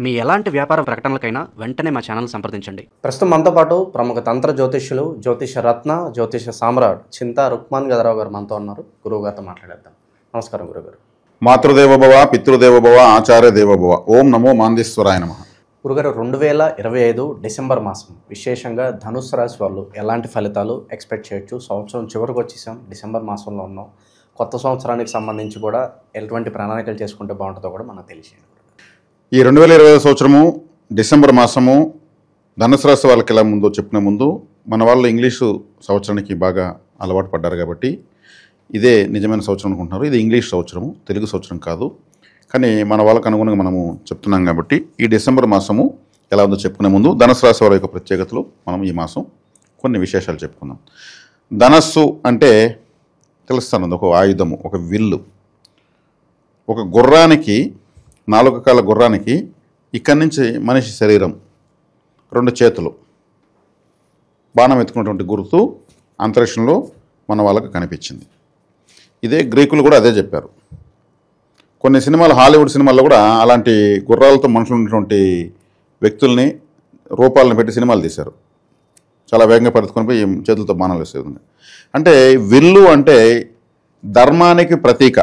మీ ఎలాంటి వ్యాపార ప్రకటనలకైనా వెంటనే మా ఛానల్ సంప్రదించండి. ప్రస్తుతం మనతో పాటు ప్రముఖ తంత్ర జ్యోతిష్యులు, జ్యోతిష రత్న, జ్యోతిష సామ్రాట్ చింతా రుక్మాన్ గదరావు గారు మనతో ఉన్నారు. గురువు గారితో మాట్లాడేద్దాం. నమస్కారం గురుగారు. మాతృదేవోభవ, పితృదేవోభవ, ఆచార్య దేవోభవ. ఓం నమో మాందేశ్వరాయ నమః. గురుగారు, 2025 డిసెంబర్ మాసం విశేషంగా ధనుసు రాశి వాళ్ళు ఎలాంటి ఫలితాలు ఎక్స్పెక్ట్ చేయొచ్చు? సంవత్సరం చివరికి వచ్చేసాం, డిసెంబర్ మాసంలో ఉన్నాం. కొత్త సంవత్సరానికి సంబంధించి కూడా ఎటువంటి ప్రణాళికలు చేసుకుంటే బాగుంటుందో కూడా మనకు తెలిసింది. ఈ 2020 సంవత్సరము డిసెంబర్ మాసము ధనుసు రాశి వాళ్ళకి ఎలా ముందో చెప్పిన ముందు మన వాళ్ళు ఇంగ్లీషు సంవత్సరానికి బాగా అలవాటు పడ్డారు కాబట్టి ఇదే నిజమైన సంవత్సరం అనుకుంటున్నారు. ఇది ఇంగ్లీష్ సంవత్సరము, తెలుగు సంవత్సరం కాదు. కానీ మన వాళ్ళకు అనుగుణంగా మనము చెప్తున్నాం కాబట్టి ఈ డిసెంబర్ మాసము ఎలా ఉందో చెప్పుకునే ముందు ధనుసు రాశి వారి యొక్క ప్రత్యేకతలు మనం ఈ మాసం కొన్ని విశేషాలు చెప్పుకుందాం. ధనస్సు అంటే తెలుస్తాను, ఒక ఆయుధము, ఒక విల్లు. ఒక గుర్రానికి, 4 కాళ్ళ గుర్రానికి ఇక్కడి నుంచి మనిషి శరీరం, 2 చేతులు, బాణం ఎత్తుకున్నటువంటి గుర్తు అంతరిక్షంలో మన వాళ్ళకు కనిపించింది. ఇదే గ్రీకులు కూడా అదే చెప్పారు. కొన్ని సినిమాలు, హాలీవుడ్ సినిమాల్లో కూడా అలాంటి గుర్రాలతో మనుషులు ఉన్నటువంటి వ్యక్తుల్ని, రూపాలను పెట్టి సినిమాలు తీశారు. చాలా వేగంగా పరిగెత్తుకొని పోయి చేతులతో బాణాలు వేసేది. అంటే విల్లు అంటే ధర్మానికి ప్రతీక.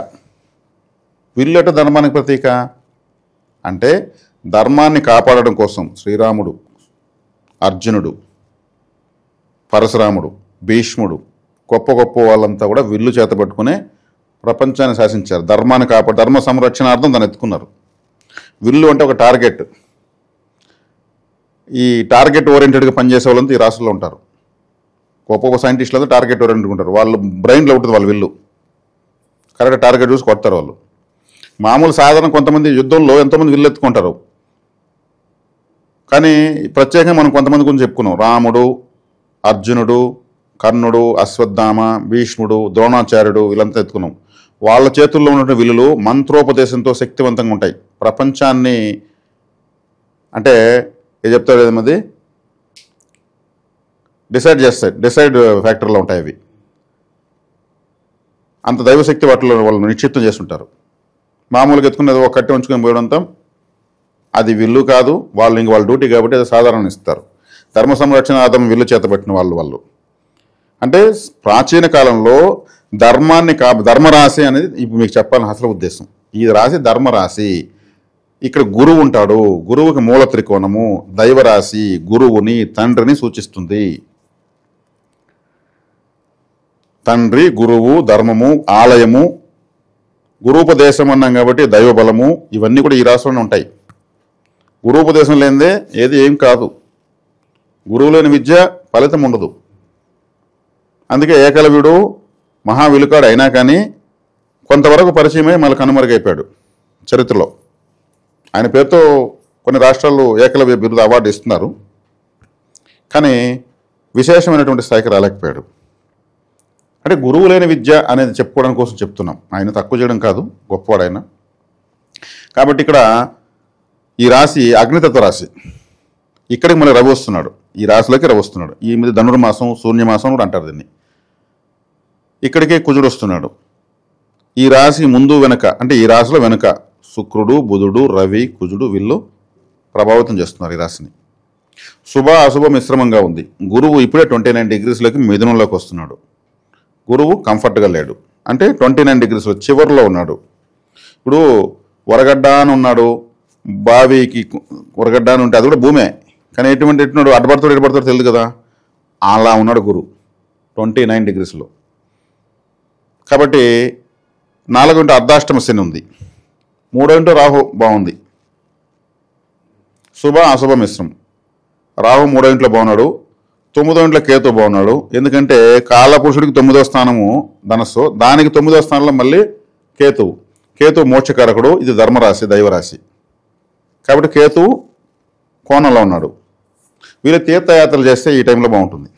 విల్లు అంటే ధర్మానికి ప్రతీక అంటే ధర్మాన్ని కాపాడడం కోసం శ్రీరాముడు, అర్జునుడు, పరశురాముడు, భీష్ముడు, గొప్ప గొప్ప వాళ్ళంతా కూడా విల్లు చేతబట్టుకునే ప్రపంచాన్ని శాసించారు. ధర్మాన్ని ధర్మ సంరక్షణార్థం దాన్ని ఎత్తుకున్నారు. విల్లు అంటే ఒక టార్గెట్. ఈ టార్గెట్ ఓరియంటెడ్గా పనిచేసే వాళ్ళంతా ఈ రాష్ట్రంలో ఉంటారు. గొప్ప గొప్ప సైంటిస్టులు అంతా టార్గెట్ ఓరియంటెడ్ ఉంటారు. వాళ్ళు బ్రెయిన్లో ఉంటుంది వాళ్ళ విల్లు. కరెక్ట్ టార్గెట్ చూసి కొడతారు వాళ్ళు. మామూలు సాధారణ కొంతమంది యుద్ధంలో ఎంతోమంది విల్లు ఎత్తుకుంటారు. కానీ ప్రత్యేకంగా మనం కొంతమంది గురించి చెప్పుకున్నాం. రాముడు, అర్జునుడు, కర్ణుడు, అశ్వత్థామ, భీష్ముడు, ద్రోణాచార్యుడు, వీళ్ళంతా ఎత్తుకున్నాం. వాళ్ళ చేతుల్లో ఉన్నటువంటి విల్లులు మంత్రోపదేశంతో శక్తివంతంగా ఉంటాయి. ప్రపంచాన్ని అంటే ఏ చెప్తారు ఏదన్నది డిసైడ్ చేస్తాయి. డిసైడ్ ఫ్యాక్టర్లో ఉంటాయి అవి. అంత దైవశక్తి వాటిలో వాళ్ళు నిశ్చిత్తం చేస్తుంటారు. మామూలుగా ఎత్తుకునేది ఒక కట్టి ఉంచుకొని పోయడంతో అది విల్లు కాదు. వాళ్ళు ఇంక వాళ్ళ డ్యూటీ కాబట్టి అది సాధారణ ఇస్తారు. ధర్మ సంరక్షణార్థం విల్లు చేతబట్టిన వాళ్ళు అంటే ప్రాచీన కాలంలో ధర్మాన్ని ధర్మరాశి అనేది ఇప్పుడు మీకు చెప్పాలని అసలు ఉద్దేశం. ఈ రాశి ధర్మరాశి. ఇక్కడ గురువు ఉంటాడు. గురువుకి మూల త్రికోణము. దైవరాశి గురువుని, తండ్రిని సూచిస్తుంది. తండ్రి, గురువు, ధర్మము, ఆలయము, గురూపదేశం అన్నాం కాబట్టి దైవబలము, ఇవన్నీ కూడా ఈ రాశిలోనే ఉంటాయి. గురూపదేశం లేనిదే ఏం కాదు. గురువు లేని విద్య ఫలితం ఉండదు. అందుకే ఏకలవ్యుడు మహావిలుకాడు అయినా కానీ కొంతవరకు పరిచయమై మళ్ళీ కనుమరుగైపోయాడు చరిత్రలో. ఆయన పేరుతో కొన్ని రాష్ట్రాల్లో ఏకలవ్య బిరుదు అవార్డు ఇస్తున్నారు. కానీ విశేషమైనటువంటి స్థాయికి రాలేకపోయాడు. అంటే గురువు లేని విద్య అనేది చెప్పుకోవడం కోసం చెప్తున్నాం. ఆయన తక్కువ చేయడం కాదు, గొప్పవాడు ఆయన. కాబట్టి ఇక్కడ ఈ రాశి అగ్నితత్వ రాశి. ఇక్కడికి మళ్ళీ రవి వస్తున్నాడు. ఈ రాశిలోకి రవి వస్తున్నాడు. ఈ మీద ధనుర్మాసం, శూన్యమాసం కూడా అంటారు దీన్ని. ఇక్కడికే కుజుడు వస్తున్నాడు. ఈ రాశి ముందు వెనక, అంటే ఈ రాశిలో వెనక శుక్రుడు, బుధుడు, రవి, కుజుడు వీళ్ళు ప్రభావితం చేస్తున్నారు ఈ రాశిని. శుభ అశుభ మిశ్రమంగా ఉంది. గురువు ఇప్పుడే 29 డిగ్రీస్లోకి మిథునంలోకి వస్తున్నాడు. గురువు కంఫర్ట్గా లేడు. అంటే 29 డిగ్రీస్లో చివరిలో ఉన్నాడు. ఇప్పుడు వరగడ్డ అని ఉన్నాడు. బావికి వరగడ్డ అని ఉంటే అది కూడా భూమే. కానీ ఎట్టున్నాడు, అడ్డపడతాడు తెలియదు కదా. అలా ఉన్నాడు గురువు 29 డిగ్రీస్లో. కాబట్టి 4 అర్ధాష్టమ శని ఉంది. 3 రాహు బాగుంది. శుభ అశుభ మిశ్రం. రాహు 3 బాగున్నాడు. 9 కేతు బాగున్నాడు. ఎందుకంటే కాలపురుషుడికి 9వ స్థానము ధనస్సు, దానికి 9వ స్థానంలో మళ్ళీ కేతువు. కేతువు మోక్షకారకుడు. ఇది ధర్మరాశి, దైవరాశి. కాబట్టి కేతువు కోణంలో ఉన్నాడు. వీళ్ళు తీర్థయాత్రలు చేస్తే ఈ టైంలో బాగుంటుంది.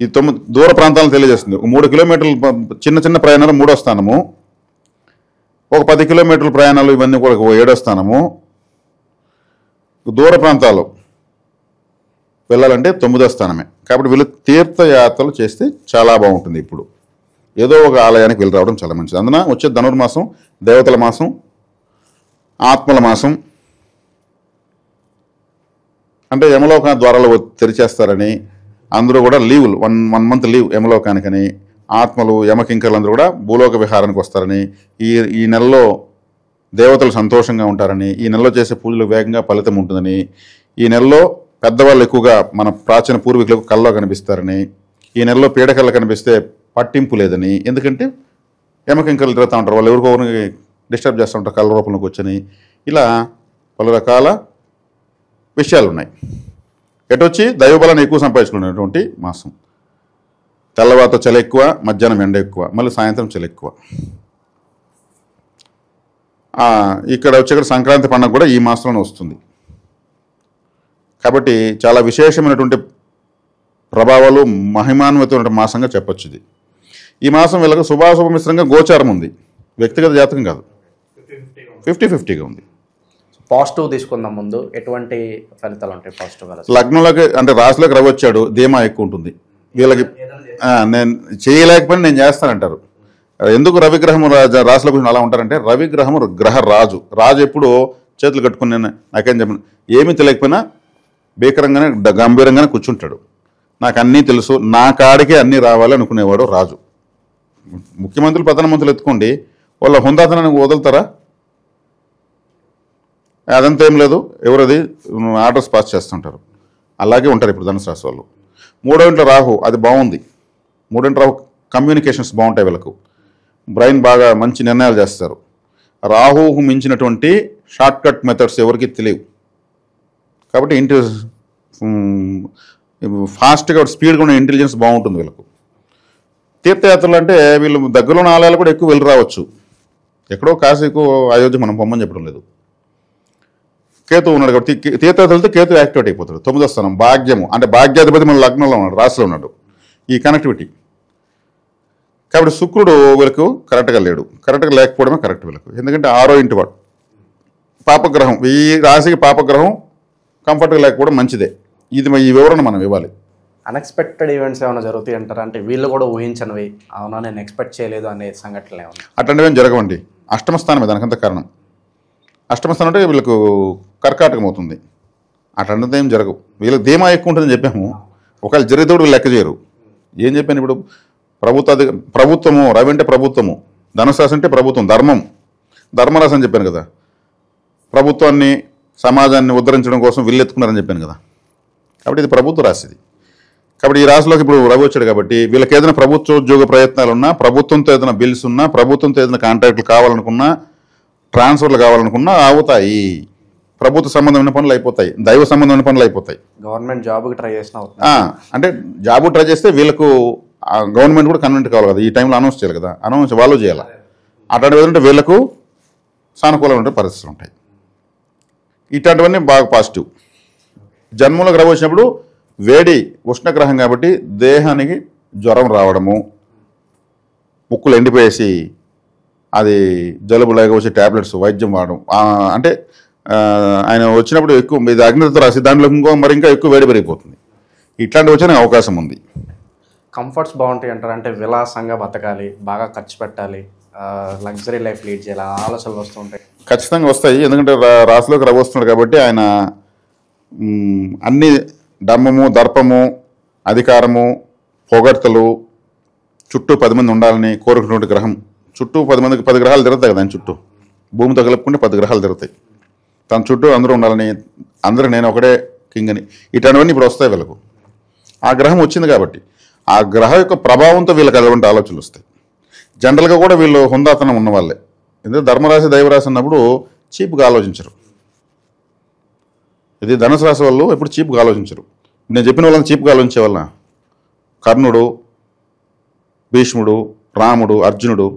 ఇది దూర ప్రాంతాలను తెలియజేస్తుంది. 3 కిలోమీటర్లు చిన్న చిన్న ప్రయాణాలు 3వ స్థానము, ఒక 10 కిలోమీటర్ల ప్రయాణాలు ఇవన్నీ కూడా 7వ స్థానము. దూర ప్రాంతాలు వెళ్ళాలంటే 9వ స్థానమే. కాబట్టి వీళ్ళు తీర్థయాత్రలు చేస్తే చాలా బాగుంటుంది. ఇప్పుడు ఏదో ఒక ఆలయానికి వెళ్ళి రావడం చాలా మంచిది. అందున వచ్చే ధనుర్మాసం దేవతల మాసం, ఆత్మల మాసం అంటే యమలోక ద్వారాలు తెరిచేస్తారని అందరూ కూడా లీవులు వన్ మంత్ లీవ్ యమలోకానికని ఆత్మలు యమకింకర్లు అందరూ కూడా భూలోక విహారానికి వస్తారని ఈ నెలలో దేవతలు సంతోషంగా ఉంటారని ఈ నెలలో చేసే పూజలు వేగంగా ఫలితం ఉంటుందని ఈ నెలలో పెద్దవాళ్ళు ఎక్కువగా మన ప్రాచీన పూర్వీకులకు కల్లో కనిపిస్తారని ఈ నెలలో పీడకల్లో కనిపిస్తే పట్టింపు లేదని ఎందుకంటే యమకింకర్లు తిరుగుతూ ఉంటారు వాళ్ళు ఎవరికొకరిని డిస్టర్బ్ చేస్తూ ఉంటారు కళ్ళ రూపంలోకి వచ్చని ఇలా పలు రకాల విషయాలు ఉన్నాయి. ఎటొచ్చి దైవబలాన్ని ఎక్కువ సంపాదించుకునేటువంటి మాసం. తెల్లవాత చలి ఎక్కువ, మధ్యాహ్నం ఎండ ఎక్కువ, మళ్ళీ సాయంత్రం చలి ఎక్కువ. ఇక్కడ సంక్రాంతి పండుగ కూడా ఈ మాసంలోనే వస్తుంది కాబట్టి చాలా విశేషమైనటువంటి ప్రభావాలు మహిమాన్వితమైన మాసంగా చెప్పొచ్చు ఇది. ఈ మాసం వీళ్ళకి శుభాశుభ మిశ్రంగా గోచారం ఉంది, వ్యక్తిగత జాతకం కాదు, 50-50గా ఉంది. పాజిటివ్ తీసుకుందాం. ముందు ఎటువంటి ఫలితాలు ఉంటాయి పాజిటివ్? లగ్నంలోకి అంటే రాశిలోకి రవి వచ్చాడు, ధీమా ఎక్కువ ఉంటుంది వీళ్ళకి. నేను చేయలేకపోయినా నేను చేస్తానంటారు. ఎందుకు రవిగ్రహం రాశిలో కూర్చొని అలా ఉంటారంటే రవిగ్రహం గ్రహ రాజు. రాజు ఎప్పుడు చేతులు కట్టుకుని నేను నాకేం చెప్పను, ఏమీ తెలియకపోయినా భీకరంగానే గంభీరంగానే కూర్చుంటాడు. నాకు అన్నీ తెలుసు, నా కాడికే అన్నీ రావాలి అనుకునేవాడు రాజు. ముఖ్యమంత్రులు ప్రధానమంత్రులు ఎత్తుకోండి, వాళ్ళ హుందాతనాన్ని వదులుతారా? అదంతా ఏం లేదు, ఎవరది ఆర్డర్స్ పాస్ చేస్తుంటారు. అలాగే ఉంటారు ఇప్పుడు ధనుసు రాశి వాళ్ళు. 3వ ఇంట్లో రాహు, అది బాగుంది. 3వ ఇంట్లో రాహు కమ్యూనికేషన్స్ బాగుంటాయి, వీళ్ళకు బ్రెయిన్ బాగా మంచి నిర్ణయాలు చేస్తారు. రాహుకు మించినటువంటి షార్ట్ కట్ మెథడ్స్ ఎవరికి తెలియవు కాబట్టి ఫాస్ట్గా స్పీడ్గా ఉన్న ఇంటెలిజెన్స్ బాగుంటుంది వీళ్ళకు. తీర్థయాత్రలు అంటే వీళ్ళు దగ్గరలో ఉన్న ఆలయాలు కూడా ఎక్కువ వెళ్ళి రావచ్చు. ఎక్కడో కాశీకు అయోధ్య మనం పొమ్మని చెప్పడం లేదు. కేతు ఉన్నాడు కాబట్టి తీర్థయాత్రలతో కేతు యాక్టివేట్ అయిపోతాడు. 9వ స్థానం భాగ్యము, అంటే భాగ్యాధిపతి మన లగ్నంలో ఉన్నాడు, రాశిలో ఉన్నాడు. ఈ కనెక్టివిటీ కాబట్టి శుక్రుడు వీళ్ళకు కరెక్ట్గా లేడు. కరెక్ట్గా లేకపోవడమే కరెక్ట్ వీళ్ళకు. ఎందుకంటే 6వ ఇంటి వాడు పాపగ్రహం. ఈ రాశికి పాపగ్రహం కంఫర్ట్గా లేకపోవడం మంచిదే. ఇది ఈ వివరణ మనం ఇవ్వాలి. అన్ఎక్స్పెక్టెడ్ ఈవెంట్స్ ఏమైనా జరుగుతాయి అంటారా? అంటే వీళ్ళు కూడా ఊహించనివి, అవునా నేను ఎక్స్పెక్ట్ చేయలేదు అనే సంఘటనలు ఏమన్నా? అట్లాంటివి ఏం జరగవండి. అష్టమ స్థానమే దానికంత కారణం. అష్టమ స్థానం అంటే వీళ్ళకు కర్కాటకం అవుతుంది. అట్లాంటిది ఏం జరగవు. వీళ్ళకి ధీమా ఎక్కువ ఉంటుందని చెప్పాము. ఒకవేళ జరిగితే వీళ్ళు లెక్క చేయరు. ఏం చెప్పాను ఇప్పుడు? ప్రభుత్వము, రవి అంటే ప్రభుత్వము, ధనుసు రాశి అంటే ప్రభుత్వం, ధర్మరాశి అని చెప్పాను కదా. ప్రభుత్వాన్ని సమాజాన్ని ఉద్ధరించడం కోసం వీళ్ళెత్తుకున్నారని చెప్పాను కదా. కాబట్టి ఇది ప్రభుత్వ రాశి ఇది. కాబట్టి ఈ రాశిలోకి ఇప్పుడు రవి వచ్చాడు కాబట్టి వీళ్ళకి ఏదైనా ప్రభుత్వ ఉద్యోగ ప్రయత్నాలు ఉన్నా, ప్రభుత్వంతో ఏదైనా బిల్స్ ఉన్నా, ప్రభుత్వంతో ఏదైనా కాంట్రాక్ట్లు కావాలనుకున్నా, ట్రాన్స్ఫర్లు కావాలనుకున్నా అవుతాయి. ప్రభుత్వ సంబంధమైన పనులు అయిపోతాయి, దైవ సంబంధమైన పనులు అయిపోతాయి. గవర్నమెంట్ జాబ్కి ట్రై చేసిన అంటే జాబు ట్రై చేస్తే వీళ్ళకు గవర్నమెంట్ కూడా కన్వెంట్ కావాలి కదా, ఈ టైంలో అనౌన్స్ చేయాలి కదా, అనౌన్స్ వాళ్ళు చేయాలి. అట్లాంటివి ఏంటంటే వీళ్ళకు సానుకూలమైన పరిస్థితులు ఉంటాయి. ఇట్లాంటివన్నీ బాగా పాజిటివ్. జన్మంలోకి రవి వచ్చినప్పుడు వేడి ఉష్ణగ్రహం కాబట్టి దేహానికి జ్వరం రావడము, ముక్కులు ఎండిపోయేసి అది జలుబు లేక వచ్చే ట్యాబ్లెట్స్ వైద్యం వాడడం. అంటే ఆయన వచ్చినప్పుడు ఎక్కువ ఇది అగ్నితో రాసి దాంట్లో ఇంకా ఎక్కువ వేడి పెరిగిపోతుంది. ఇట్లాంటివి వచ్చే అవకాశం ఉంది. కంఫర్ట్స్ బాగుంటాయి అంటారు. అంటే విలాసంగా బతకాలి, బాగా ఖర్చు పెట్టాలి, లగ్జరీ లైఫ్ లీడ్ చేయాలి, ఆలోచనలు వస్తూ ఉంటాయి. ఖచ్చితంగా వస్తాయి. ఎందుకంటే రాశిలోకి రవి వస్తున్నాడు కాబట్టి ఆయన అన్ని ధర్మము, దర్పము, అధికారము, పొగడ్తలు, చుట్టూ 10 మంది ఉండాలని కోరుకున్నటువంటి గ్రహం. చుట్టూ 10 గ్రహాలు తిరుగుతాయి కదా ఆయన చుట్టూ. భూమితో కలుపుకుంటే 10 గ్రహాలు తిరుగుతాయి. తన చుట్టూ అందరూ ఉండాలని, అందరూ నేను ఒకటే కింగ్ అని, ఇట్లాంటివన్నీ ఇప్పుడు వస్తాయి వీళ్ళకు. ఆ గ్రహం వచ్చింది కాబట్టి ఆ గ్రహం యొక్క ప్రభావంతో వీళ్ళకి అటువంటి ఆలోచనలు వస్తాయి. జనరల్గా కూడా వీళ్ళు హుందాతనం ఉన్న వాళ్ళే. ఎందుకంటే ధర్మరాశి దైవరాశి అన్నప్పుడు చీప్గా ఆలోచించరు. ఇది ధనుసు రాశి వాళ్ళు ఎప్పుడు చీప్గా ఆలోచించరు. నేను చెప్పిన వాళ్ళని చీప్గా ఆలోచించే వాళ్ళ కర్ణుడు, భీష్ముడు, రాముడు, అర్జునుడు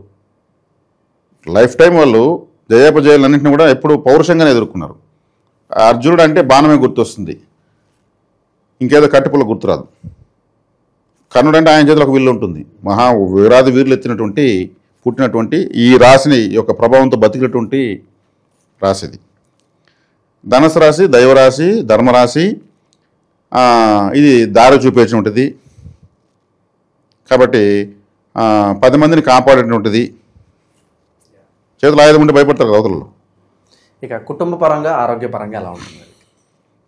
లైఫ్ టైం వాళ్ళు జయాపజయాలన్నింటినీ కూడా ఎప్పుడు పౌరుషంగానే ఎదుర్కొన్నారు. అర్జునుడు అంటే బాణమే గుర్తొస్తుంది, ఇంకేదో కట్టిపుల్ల గుర్తురాదు. కర్ణుడు అంటే ఆయన చేతిలో ఒక విల్లు ఉంటుంది. వీరాది వీరులు ఎత్తినటువంటి పుట్టినటువంటి ఈ రాశిని యొక్క ప్రభావంతో బతికినటువంటి రాశిది ధనుసు రాశి, దైవరాశి, ధర్మరాశి. ఇది దారి చూపేటువంటిది కాబట్టి 10 మందిని కాపాడేటువంటిది. చేతులు ఆయుధం ఉంటే భయపడతారు అవతలలో. ఇక కుటుంబ పరంగా ఆరోగ్యపరంగా ఎలా ఉంటుంది?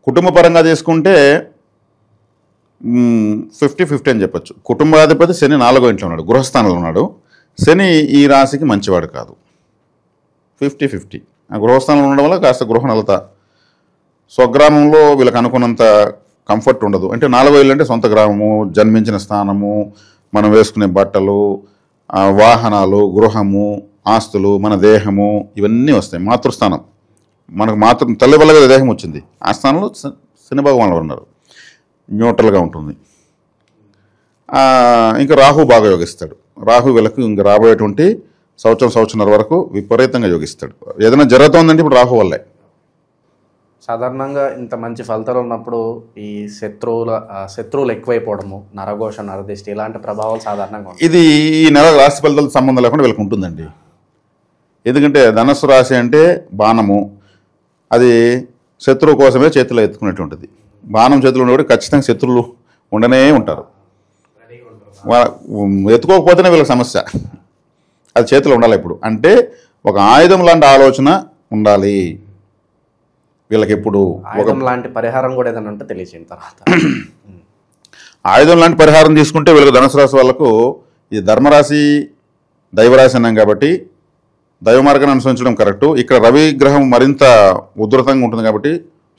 కుటుంబ పరంగా తీసుకుంటే 50-50 అని చెప్పొచ్చు. కుటుంబాధిపతి శని 4వ ఇంట్లో ఉన్నాడు, గృహస్థానంలో ఉన్నాడు. శని ఈ రాశికి మంచివాడు కాదు. 50-50. ఆ గృహస్థానంలో ఉండడం వల్ల కాస్త గృహనలత, స్వగ్రామంలో వీళ్ళకి అనుకున్నంత కంఫర్ట్ ఉండదు. అంటే 4వ ఇల్లు అంటే సొంత గ్రామము, జన్మించిన స్థానము, మనం వేసుకునే బట్టలు, వాహనాలు, గృహము, ఆస్తులు, మన దేహము, ఇవన్నీ వస్తాయి. మాతృస్థానం, మనకు తల్లి వల్ల కదా దేహం వచ్చింది. ఆ స్థానంలో శని భగవానులు ఉన్నారు, న్యూట్రల్గా ఉంటుంది. ఇంకా రాహు బాగా యోగిస్తాడు. రాహు వీళ్ళకు ఇంకా రాబోయేటువంటి సంవత్సరంన్నర వరకు విపరీతంగా యోగిస్తాడు. ఏదైనా జరుగుతుందంటే ఇప్పుడు రాహు వల్లే. సాధారణంగా ఇంత మంచి ఫలితాలు ఉన్నప్పుడు ఈ శత్రువులు ఎక్కువైపోవడము, నరఘోష, నరదిష్టి ఇలాంటి ప్రభావాలు సాధారణంగా ఉంటాయి. ఇది ఈ నెల రాశి ఫలితాలతో సంబంధం లేకుండా వీళ్ళకి ఉంటుందండి. ఎందుకంటే ధనస్సు రాశి అంటే బాణము, అది శత్రువు కోసమే చేతిలో ఎత్తుకునేటువంటిది. బాణం చేతులు ఉన్నప్పుడు ఖచ్చితంగా శత్రువులు ఉండనే ఉంటారు. ఎత్తుకోకపోతేనే వీళ్ళకి సమస్య. అది చేతిలో ఉండాలి. ఇప్పుడు అంటే ఒక ఆయుధం లాంటి ఆలోచన ఉండాలి వీళ్ళకి. ఎప్పుడు ఆయుధం లాంటి పరిహారం కూడా ఏదైనా ఉంటే తెలియచేసిన తర్వాత ఆయుధం లాంటి పరిహారం తీసుకుంటే వీళ్ళకి ధనుసు రాశి వాళ్ళకు ఇది ధర్మరాశి దైవరాశి అన్నాం కాబట్టి దైవ మార్గాన్ని అనుసరించడం కరెక్టు. ఇక్కడ రవి గ్రహం మరింత ఉధృతంగా ఉంటుంది కాబట్టి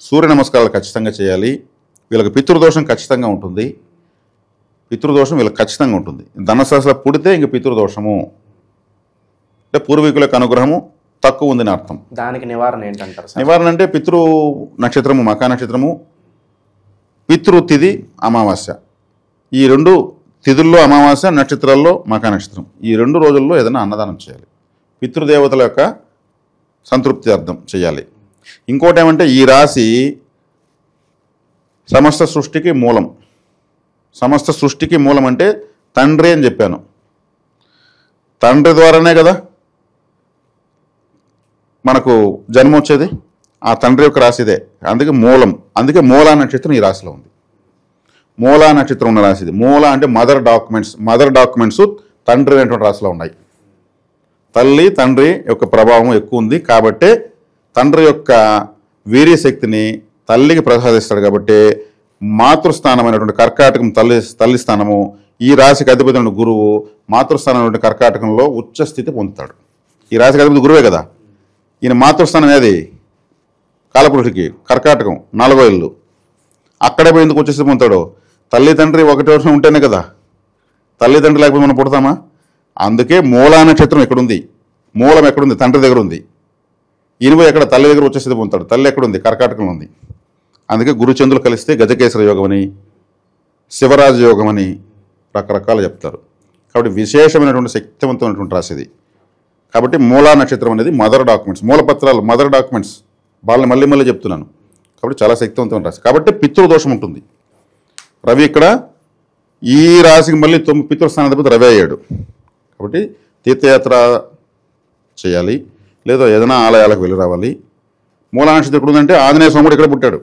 సూర్య నమస్కారాలు ఖచ్చితంగా చేయాలి. వీళ్ళకి పితృదోషం ఖచ్చితంగా ఉంటుంది. పితృదోషం వీళ్ళకి ఖచ్చితంగా ఉంటుంది. ధనుసు రాశిలో పుడితే ఇంక పితృదోషము అంటే పూర్వీకుల యొక్క అనుగ్రహము తక్కువ ఉందని అర్థం. దానికి నివారణ ఏంటంటారు? నివారణ అంటే పితృ నక్షత్రము, మకా నక్షత్రము, పితృతిథి, అమావాస్య, ఈ 2 తిథుల్లో అమావాస్య, నక్షత్రాల్లో మకా నక్షత్రం, ఈ 2 రోజుల్లో ఏదైనా అన్నదానం చేయాలి. పితృదేవతల యొక్క సంతృప్తి అర్థం చేయాలి. ఇంకోటి ఏమంటే ఈ రాశి సమస్త సృష్టికి మూలం. సమస్త సృష్టికి మూలం అంటే తండ్రి అని చెప్పాను. తండ్రి ద్వారానే కదా మనకు జన్మ వచ్చేది. ఆ తండ్రి యొక్క రాశి ఇదే, అందుకే మూలం. అందుకే మూలా నక్షత్రం ఈ రాశిలో ఉంది. మూలా నక్షత్రం ఉన్న రాశి ఇది. మూల అంటే మదర్ డాక్యుమెంట్స్ తండ్రి అనేటువంటి రాశిలో ఉన్నాయి. తల్లి తండ్రి యొక్క ప్రభావం ఎక్కువ ఉంది కాబట్టే తండ్రి యొక్క వీర్యశక్తిని తల్లికి ప్రసాదిస్తాడు. కాబట్టి మాతృస్థానమైనటువంటి కర్కాటకం తల్లి స్థానము, ఈ రాశికి అధిపతి అయిన గురువు మాతృస్థానం కర్కాటకంలో ఉచ్చ స్థితి పొందుతాడు. ఈ రాశికి అధిపతి గురువే కదా. ఈయన మాతృస్థానం ఏది? కాలపురుషుడికి కర్కాటకం 4వ ఇల్లు. అక్కడే పోయి ఎందుకు వచ్చేసి పొందుతాడు? తల్లి తండ్రి ఒకటి వర్షం ఉంటేనే కదా. తల్లి తండ్రి లేకపోతే మనం పుడతామా? అందుకే మూలా నక్షత్రం ఎక్కడుంది? మూలం ఎక్కడుంది? తండ్రి దగ్గర ఉంది. ఈయన ఎక్కడ? తల్లి దగ్గర వచ్చేసి పొందుతాడు. తల్లి ఎక్కడుంది? కర్కాటకంలో ఉంది. అందుకే గురుచంద్రులు కలిస్తే గజకేశ్వర యోగం అని, శివరాజ యోగం అని రకరకాలు చెప్తారు. కాబట్టి విశేషమైనటువంటి శక్తివంతమైనటువంటి రాశిది. కాబట్టి మూలా నక్షత్రం అనేది మదర్ డాక్యుమెంట్స్, మూలపత్రాలు, మదర్ డాక్యుమెంట్స్. వాళ్ళని మళ్ళీ చెప్తున్నాను. కాబట్టి చాలా శక్తివంతమైన రాశి. కాబట్టి పితృదోషం ఉంటుంది. రవి ఇక్కడ ఈ రాశికి మళ్ళీ 9 పితృస్థానాధిపతి రవి అయ్యాడు. కాబట్టి తీర్థయాత్ర చేయాలి, లేదా ఏదైనా ఆలయాలకు వెళ్ళి రావాలి. మూలా నక్షత్రం ఎక్కడ ఉందంటే ఆంజనేయ స్వామి కూడా ఇక్కడ పుట్టాడు.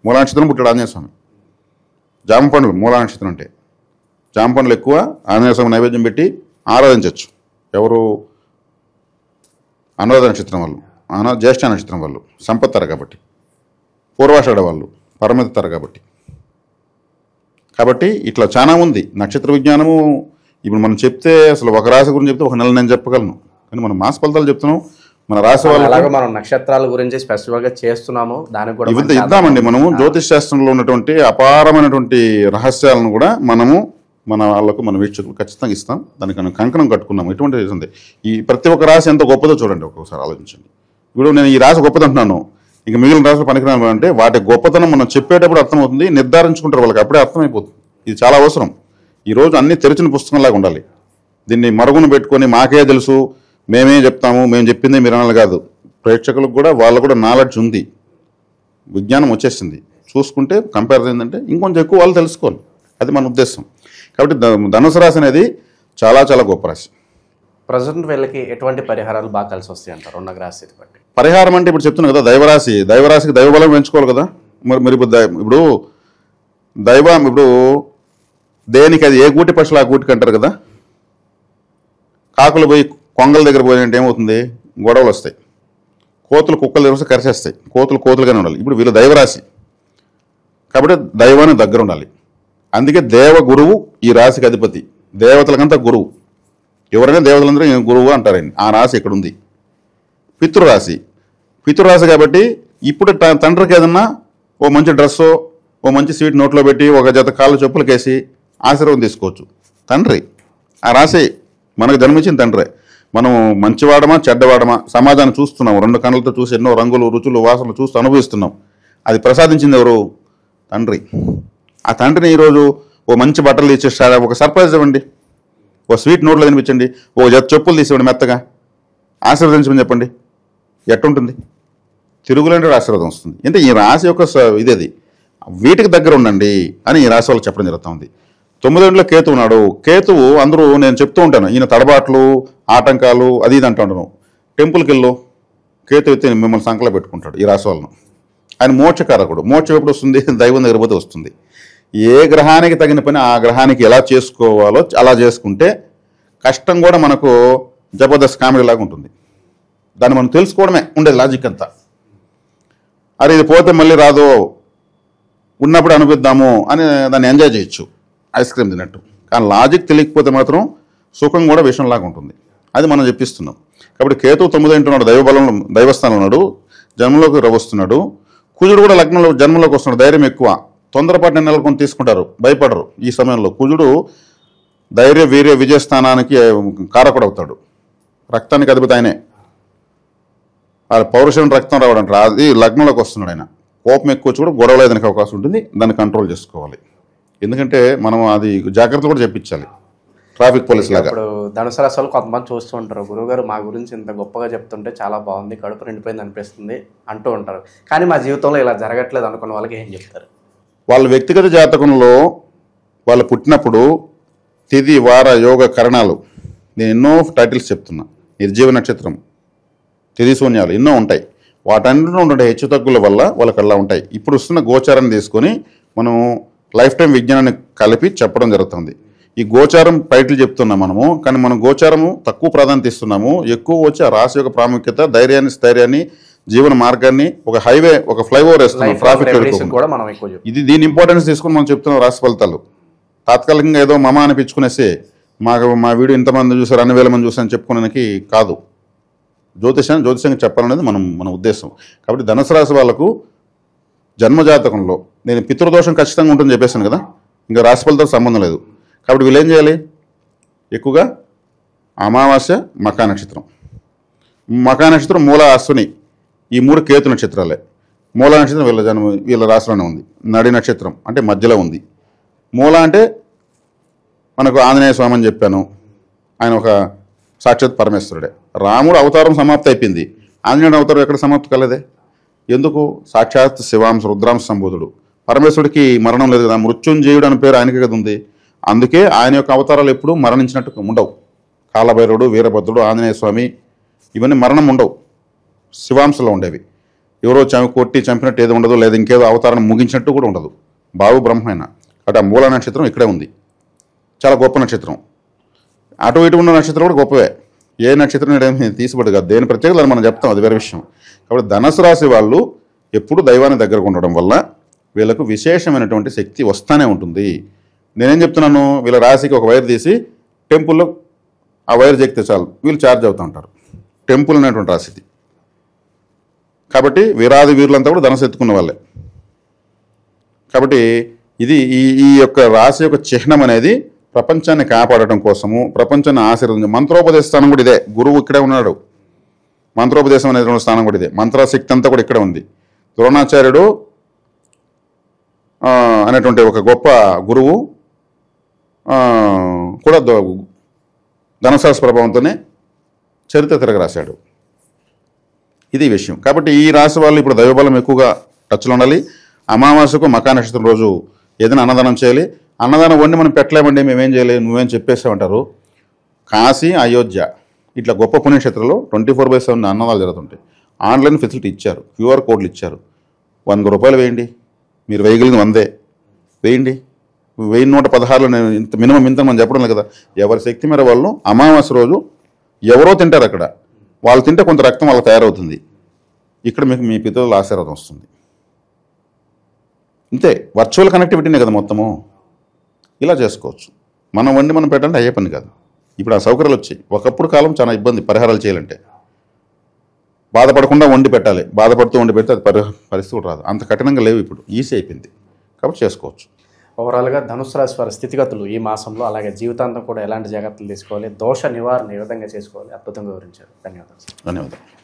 మూలా నక్షత్రం పుట్టాడు ఆంజనేయ స్వామి. జామ పండ్లు మూలా నక్షత్రం అంటే జామ పండ్లు ఎక్కువ ఆంజనేయ స్వామి నైవేద్యం పెట్టి ఆరాధించవచ్చు. ఎవరు? అనురాధ నక్షత్రం వాళ్ళు, జ్యేష్ఠ నక్షత్రం వాళ్ళు సంపత్తర కాబట్టి, పూర్వాషాఢ వాళ్ళు పరమితర కాబట్టి ఇట్లా చాలా ఉంది నక్షత్ర విజ్ఞానము. ఇప్పుడు మనం చెప్తే అసలు ఒక రాశి గురించి చెప్తే ఒక నెల నేను చెప్పగలను, కానీ మనం మాస ఫలితాలు చెప్తున్నాం. మన రాశి అలాగే మనం నక్షత్రాల గురించి స్పెసిఫిక్గా చేస్తున్నాము. దానికి కూడా ఇద్దామండి. మనము జ్యోతిష్ శాస్త్రంలో ఉన్నటువంటి అపారమైనటువంటి రహస్యాలను కూడా మనము మన వాళ్ళకు మన వీక్షకులు ఖచ్చితంగా ఇస్తాం. దానికి కంకణం కట్టుకున్నాం. ఎటువంటి ఉంది ఈ ప్రతి ఒక్క రాశి ఎంత గొప్పదో చూడండి, ఒక్కొక్కసారి ఆలోచించండి. ఇప్పుడు నేను ఈ రాశి గొప్పది అంటున్నాను, ఇంక మిగిలిన రాశులు పనికిరాను అంటే వాటి గొప్పతనం మనం చెప్పేటప్పుడు అర్థమవుతుంది, నిర్ధారించుకుంటారు వాళ్ళకి, అప్పుడే అర్థమైపోతుంది. ఇది చాలా అవసరం. ఈరోజు అన్ని తెరిచిన పుస్తకంలాగా ఉండాలి. దీన్ని మరుగున పెట్టుకొని మాకే తెలుసు, మేమే చెప్తాము, మేము చెప్పిందే మీరు అనాలి కాదు. ప్రేక్షకులకు కూడా వాళ్ళకు కూడా నాలెడ్జ్ ఉంది, విజ్ఞానం వచ్చేసింది. చూసుకుంటే కంపారిజన్ ఏంటంటే ఇంకొంచెం ఎక్కువ వాళ్ళు తెలుసుకోవాలి. అది మన ఉద్దేశం. కాబట్టి ధనుసు రాశి అనేది చాలా చాలా గొప్ప రాశి. ప్రజెంట్ వీళ్ళకి ఎటువంటి పరిహారాలు బాగా కలిసి వస్తాయి అంటారు ఉన్న రాశి బట్టి? పరిహారం అంటే ఇప్పుడు చెప్తున్నాను కదా, దైవరాశికి దైవబలం పెంచుకోవాలి కదా. మరి ఇప్పుడు దైవం ఇప్పుడు దేనికి అది ఏ గూటి పక్షులు ఆ గూటికి అంటారు కదా. కాకులు పోయి కొంగల దగ్గర పోయినట్టు ఏమవుతుంది? గొడవలు వస్తాయి. కోతులు కుక్కలు తెలిసి కరిచేస్తాయి, కోతులుగానే ఉండాలి. ఇప్పుడు వీళ్ళు దైవరాశి కాబట్టి దైవానికి దగ్గర ఉండాలి. అందుకే దేవ గురువు ఈ రాశికి అధిపతి, దేవతలకంతా గురువు. ఎవరైనా దేవతలందరూ గురువు అంటారండి. ఆ రాశి ఇక్కడ ఉంది. పితృరాశి కాబట్టి ఇప్పుడు తండ్రికి ఏదన్నా ఓ మంచి డ్రెస్సో ఓ మంచి స్వీట్ నోట్లో పెట్టి ఒక జత కాళ్ళు చెప్పులకేసి ఆశీర్వాదం తీసుకోవచ్చు. తండ్రి ఆ రాశి మనకు జన్మించిన తండ్రే. మనం మంచివాడమా చెడ్డవాడమా సమాజాన్ని చూస్తున్నాం, 2 కళ్ళతో చూసి ఎన్నో రంగులు రుచులు వాసనలు చూస్తూ అనుభవిస్తున్నాం. అది ప్రసాదించింది ఎవరు? తండ్రి. ఆ తండ్రిని ఈరోజు ఓ మంచి బట్టలు ఇచ్చేస్తారా, ఒక సర్ప్రైజ్ ఇవ్వండి, ఓ స్వీట్ నోట్లో తినిపించండి, ఓ జత చెప్పులు తీసివ్వండి, మెత్తగా ఆశీర్వదించమని చెప్పండి. ఎట్టుంటుంది? తిరుగులేని ఆశీర్వాదం వస్తుంది. అంటే ఈ రాశి యొక్క ఇదేది, వీటికి దగ్గర ఉండండి అని ఈ రాశి వాళ్ళకి చెప్పడం జరుగుతుంది. 9 కేతు ఉన్నాడు. కేతువు అందరూ నేను చెప్తూ ఉంటాను, ఈయన తడబాట్లు ఆటంకాలు అది ఇది అంటూ ఉంటాను. టెంపుల్కి వెళ్ళు, కేతు అయితే మిమ్మల్ని సంకలో పెట్టుకుంటాడు ఈ రాశి వాళ్ళను. ఆయన మోక్షకారకుడు. మోక్షం ఎప్పుడు వస్తుంది? దైవం దగ్గర పోతే వస్తుంది. ఏ గ్రహానికి తగిన పని ఆ గ్రహానికి ఎలా చేసుకోవాలో అలా చేసుకుంటే కష్టం కూడా మనకు జబర్దస్త్ కామెడీ లాగా ఉంటుంది. దాన్ని మనం తెలుసుకోవడమే ఉండేది లాజిక్ అంతా. అరే ఇది పోతే మళ్ళీ రాదు, ఉన్నప్పుడు అనిపిద్దాము అని దాన్ని ఎంజాయ్ చేయొచ్చు ఐస్ క్రీమ్ తిన్నట్టు. కానీ లాజిక్ తెలియకపోతే మాత్రం సుఖం కూడా విషయంలాగా ఉంటుంది. అది మనం చెప్పిస్తున్నాం. కాబట్టి కేతు 9 ఉన్నాడు, దైవబలంలో దైవస్థానంలో ఉన్నాడు, జన్మలోకి వస్తున్నాడు. కుజుడు కూడా లగ్నంలో జన్మలోకి వస్తున్నాడు. ధైర్యం ఎక్కువ, తొందరపాటు నిర్ణయాలు కొన్ని తీసుకుంటారు, భయపడరు. ఈ సమయంలో కుజుడు ధైర్య వీర్య విజయస్థానానికి కారకుడు అవుతాడు. రక్తానికి అధిపతి ఆయనే. ఆ పౌరుషం రక్తం రావడం అది లగ్నంలోకి వస్తున్నాడు ఆయన. కోపం ఎక్కువ కూడా గొడవలు ఏదైనా అవకాశం ఉంటుంది, దాన్ని కంట్రోల్ చేసుకోవాలి. ఎందుకంటే మనం అది జాగ్రత్తలు కూడా చెప్పించాలి, ట్రాఫిక్ పోలీస్ లాగా. ఇప్పుడు ధనుసు రాశి వాళ్ళు కొంతమంది చూస్తూ ఉంటారు, గురువుగారు మా గురించి ఇంత గొప్పగా చెప్తుంటే చాలా బాగుంది, కడుపు నిండిపోయింది అనిపిస్తుంది అంటూ ఉంటారు. కానీ మా జీవితంలో ఇలా జరగట్లేదు అనుకున్న వాళ్ళకి ఏం చెప్తారు? వాళ్ళ వ్యక్తిగత జాతకంలో వాళ్ళు పుట్టినప్పుడు తిథి వార యోగ కరణాలు, నేను ఎన్నో టైటిల్స్ చెప్తున్నా, నిర్జీవ నక్షత్రం, తిథి శూన్యాలు ఎన్నో ఉంటాయి. వాటన్నిటిలో ఉండే హెచ్చు తగ్గుల వల్ల వాళ్ళకి అలా ఉంటాయి. ఇప్పుడు వస్తున్న గోచారాన్ని తీసుకొని మనం లైఫ్ టైం విజ్ఞానాన్ని కలిపి చెప్పడం జరుగుతుంది. ఈ గోచారం టైటిల్ చెప్తున్నాం మనము, కానీ మనం గోచారము తక్కువ ప్రాధాన్యత ఇస్తున్నాము. ఎక్కువ వచ్చి ఆ రాశి యొక్క ప్రాముఖ్యత, ధైర్యాన్ని స్థైర్యాన్ని, జీవన మార్గాన్ని, ఒక హైవే ఒక ఫ్లైఓవర్ వేస్తున్నాం ట్రాఫిక్ కూడా మనం ఎక్కువ చెప్తాం. ఇది దీని ఇంపార్టెన్స్ తీసుకుని మనం చెప్తున్నాం. రాశి ఫలితాలు తాత్కాలికంగా ఏదో మమ అనిపించుకునేసి మా వీడియో ఇంతమంది చూసారు, అన్ని వేల మంది చూసారని చెప్పుకోవడానికి కాదు. జ్యోతిషంగా చెప్పాలనేది మన ఉద్దేశం. కాబట్టి ధనుసు రాశి వాళ్ళకు జన్మజాతకంలో నేను పితృదోషం ఖచ్చితంగా ఉంటుందని చెప్పేసాను కదా, ఇంకా రాశి ఫలితాలకు సంబంధం లేదు. కాబట్టి వీళ్ళు ఏం చేయాలి? ఎక్కువగా అమావాస్య, మకా నక్షత్రం, మూల, అశ్విని, ఈ 3 కేతు నక్షత్రాలే. మూల నక్షత్రం వీళ్ళ రాశిలోనే ఉంది. నడి నక్షత్రం అంటే మధ్యలో ఉంది. మూల అంటే మనకు ఆంజనేయ స్వామి అని చెప్పాను, ఆయన ఒక సాక్షాత్ పరమేశ్వరుడే. రాముడు అవతారం సమాప్తి అయిపోయింది, ఆంజనేయుడు అవతారం ఎక్కడ సమాప్తి కాలేదే? ఎందుకు? సాక్షాత్ శివాంశ రుద్రాంశ సంబోధుడు. పరమేశ్వరుడికి మరణం లేదు కదా, మృత్యుంజయుడు అని పేరు ఆయనకి కదా ఉంది. అందుకే ఆయన యొక్క అవతారాలు ఎప్పుడూ మరణించినట్టు ఉండవు. కాలభైరవుడు, వీరభద్రుడు, ఆంజనేయ స్వామి ఇవన్నీ మరణం ఉండవు, శివాంశలో ఉండేవి. ఎవరో కొట్టి చంపినట్టు ఏదో ఉండదు, లేదా ఇంకేదో అవతారం ముగించినట్టు కూడా ఉండదు. బావు బ్రహ్మైన. కాబట్టి ఆ మూల నక్షత్రం ఇక్కడే ఉంది, చాలా గొప్ప నక్షత్రం. అటు ఇటు ఉన్న నక్షత్రం కూడా గొప్పవే. ఏ నక్షత్రం తీసిపడు కాదు, దేని ప్రత్యేకత మనం చెప్తాం, అది వేరే విషయం. కాబట్టి ధనుసు రాశి వాళ్ళు ఎప్పుడు దైవాన్ని దగ్గరకు ఉండడం వల్ల వీళ్ళకు విశేషమైనటువంటి శక్తి వస్తూనే ఉంటుంది. నేనేం చెప్తున్నాను, వీళ్ళ రాశికి ఒక వైర్ తీసి టెంపుల్లో ఆ వైర్ చెక్కితే చాలు వీళ్ళు ఛార్జ్ అవుతూ ఉంటారు. టెంపుల్ అనేటువంటి రాశిది. కాబట్టి వీరాది వీరులంతా కూడా ధనుసు ఎత్తుకున్న వాళ్ళే. కాబట్టి ఇది ఈ యొక్క రాశి యొక్క చిహ్నం అనేది ప్రపంచాన్ని కాపాడటం కోసము, ప్రపంచాన్ని ఆశీర్వదించడం. మంత్రోపదేశ స్థానం కూడా ఇదే, గురువు ఇక్కడే ఉన్నాడు. మంత్రోపదేశం అనేటువంటి స్థానం కూడా ఇదే, మంత్రశక్తి అంతా కూడా ఇక్కడే ఉంది. ద్రోణాచార్యుడు అనేటువంటి ఒక గొప్ప గురువు కూడా ధనుసు రాశి ప్రభావంతోనే చరిత్ర తిరగరాశాడు. ఇది విషయం. కాబట్టి ఈ రాశి వాళ్ళు ఇప్పుడు దైవబలం ఎక్కువగా టచ్లో ఉండాలి. అమావాస్యకు మకా నక్షత్రం రోజు ఏదైనా అన్నదానం చేయాలి. అన్నదానం వండి మనం పెట్టలేమండి, మేమేం చేయలేదు, నువ్వేం చెప్పేసామంటారు. కాశీ, అయోధ్య ఇట్లా గొప్ప పుణ్యక్షేత్రంలో 24/7 అన్నదానాలు జరుగుతుంటాయి. ఆన్లైన్ ఫెసిలిటీ ఇచ్చారు, QR కోడ్లు ఇచ్చారు. 100 రూపాయలు వేయండి, మీరు వేయగలిగిన 100 వేయండి. 1116లో నేను ఇంత మినిమం ఇంత మనం చెప్పడం లేదు కదా. ఎవరి శక్తి మేర వాళ్ళు అమావాస్య రోజు ఎవరో తింటారు అక్కడ, వాళ్ళు తింటే కొంత రక్తం వాళ్ళకి తయారవుతుంది. ఇక్కడ మీకు మీ పితరుల ఆశీర్వాదం వస్తుంది. అంతే, వర్చువల్ కనెక్టివిటీనే కదా మొత్తము. ఇలా చేసుకోవచ్చు. మనం వండి మనం పెట్టాలంటే అయ్యే పని కాదు. ఇప్పుడు ఆ సౌకర్యాలు వచ్చాయి. ఒకప్పుడు కాలం చాలా ఇబ్బంది పరిహారాలు చేయాలంటే. బాధపడకుండా వండి పెట్టాలి, బాధపడుతూ వండి పెడితే అది పరిస్థితి కూడా రాదు. అంత కఠినంగా లేవు, ఇప్పుడు ఈజీ అయిపోయింది కాబట్టి చేసుకోవచ్చు. ఓవరాల్గా ధనుసు రాశి వారి స్థితిగతులు ఈ మాసంలో, అలాగే జీవితాంతం కూడా ఎలాంటి జాగ్రత్తలు తీసుకోవాలి, దోష నివారణ ఏ విధంగా చేసుకోవాలి అద్భుతంగా వివరించారు. ధన్యవాదాలు. ధన్యవాదాలు.